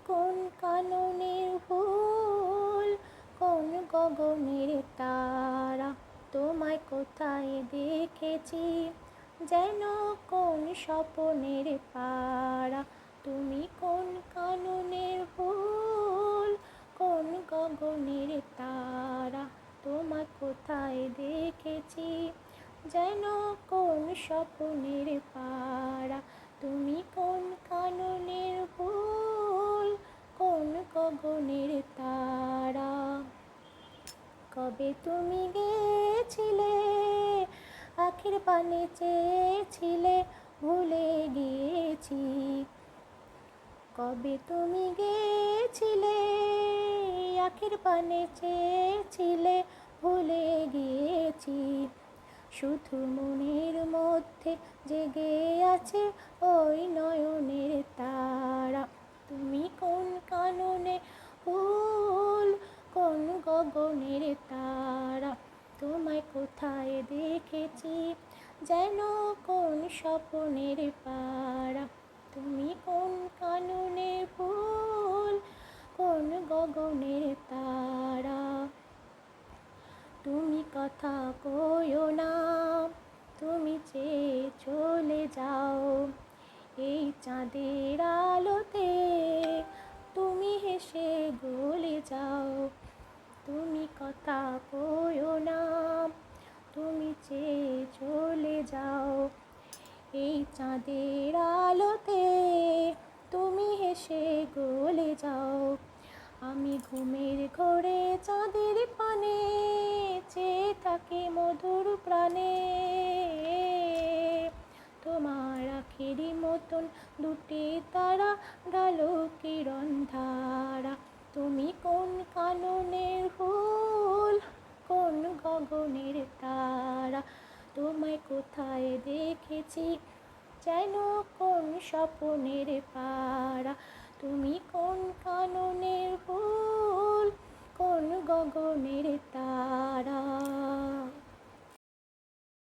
কোন কাননের ফুল, কোন গগনের তারা, তোমায় কোথায় দেখেছি যেন কোন স্বপনের পাড়া। তুমি কোন কাননের ফুল, কোন গগনের তারা, তোমায় কোথায় দেখেছি যেন কোন স্বপনের পাড়া। তুমি কোন কাননের ফুল, কোন গগনের তারা। কবে তুমি গেছিলে, আখির পানে চেয়েছিলে, ভুলে গিয়েছি। কবে তুমি গেছিলে, আখির পানে চেয়েছিলে, ভুলে গিয়েছি। শুধু মনের মধ্যে জেগে আছে ওই নয়নের তারা। তুমি কোন কাননে ফুল, কোন গগনের তারা, তোমায় কোথায় দেখেছি যেন কোন স্বপনের পাড়া। তুমি কোন কাননের ফুল, কোন গগনের তারা। তুমি কথা কইও না, তুমি চেয়ে চলে যাও এই চাঁদের আলোতে, তুমি হেসে গলে যাও। তুমি কথা কইও না, তুমি চেয়ে চলে যাও এই চাঁদের আলোতে, তুমি হেসে গলে যাও। আমি ঘুমের ঘোরে চাঁদের পানে চেয়ে থাকি মধুর প্রাণে, তোমার আখিরি মতন দুটি তারা ঢালো কিরণ ধারা। তুমি কোন কাননের ফুল, কোন গগনের তারা, তোমায় কোথায় দেখেছি যেন কোন স্বপনের পাড়া। তুমি কোন কাননের ফুল, কোন গগনের তারা।